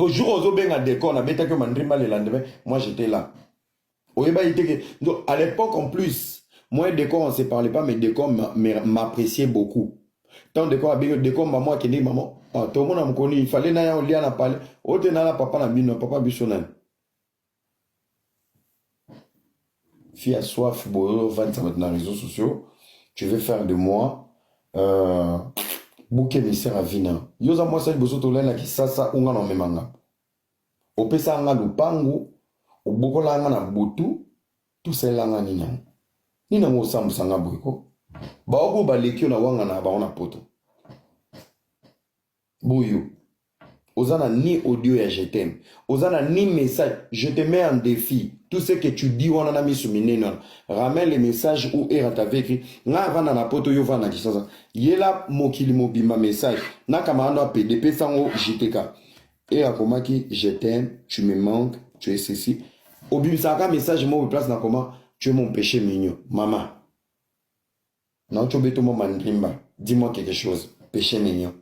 Pour jour aux ben à décor, on a bêta que mandrimba le lendemain, moi j'étais là. Donc, à l'époque en plus, moi et décor on se parlait pas, mais décor m'appréciait beaucoup. Tant décor décor maman qui dit maman, tout le monde a me connu, il fallait n'aller au lien à parler. Autre n'a papa la mine, papa bichonan. Fille à soif, boyo, 20 ça va dans les réseaux sociaux. Tu veux faire de moi bouquet misère à vina. Yosa moi ça bozo to lena ki sasa unga no memanga. Opesa nga lupangu, obokola nga na butu, tout ça langa nina. Nina ngo sambu sanga boyko. Ba ogo ba lekio na wanga na ba ona poto. Boyo. Ozana ni audio ya je t'aime. Ozana ni message. Je te mets en défi. Tout ce que tu dis, on en a mis sur mes non. Ramène les messages où est t'avait écrit. Nga vana na poto yo vana distance. Yela mokili mobima message. Na kamano PDP sango JTK. Et à komaki, je t'aime, tu me manques, tu es ceci. Obimsaka message moi place na comment tu es mon péché mignon. Maman. Non, tu es beto mon mandrimba. Dis-moi quelque chose. Péché mignon.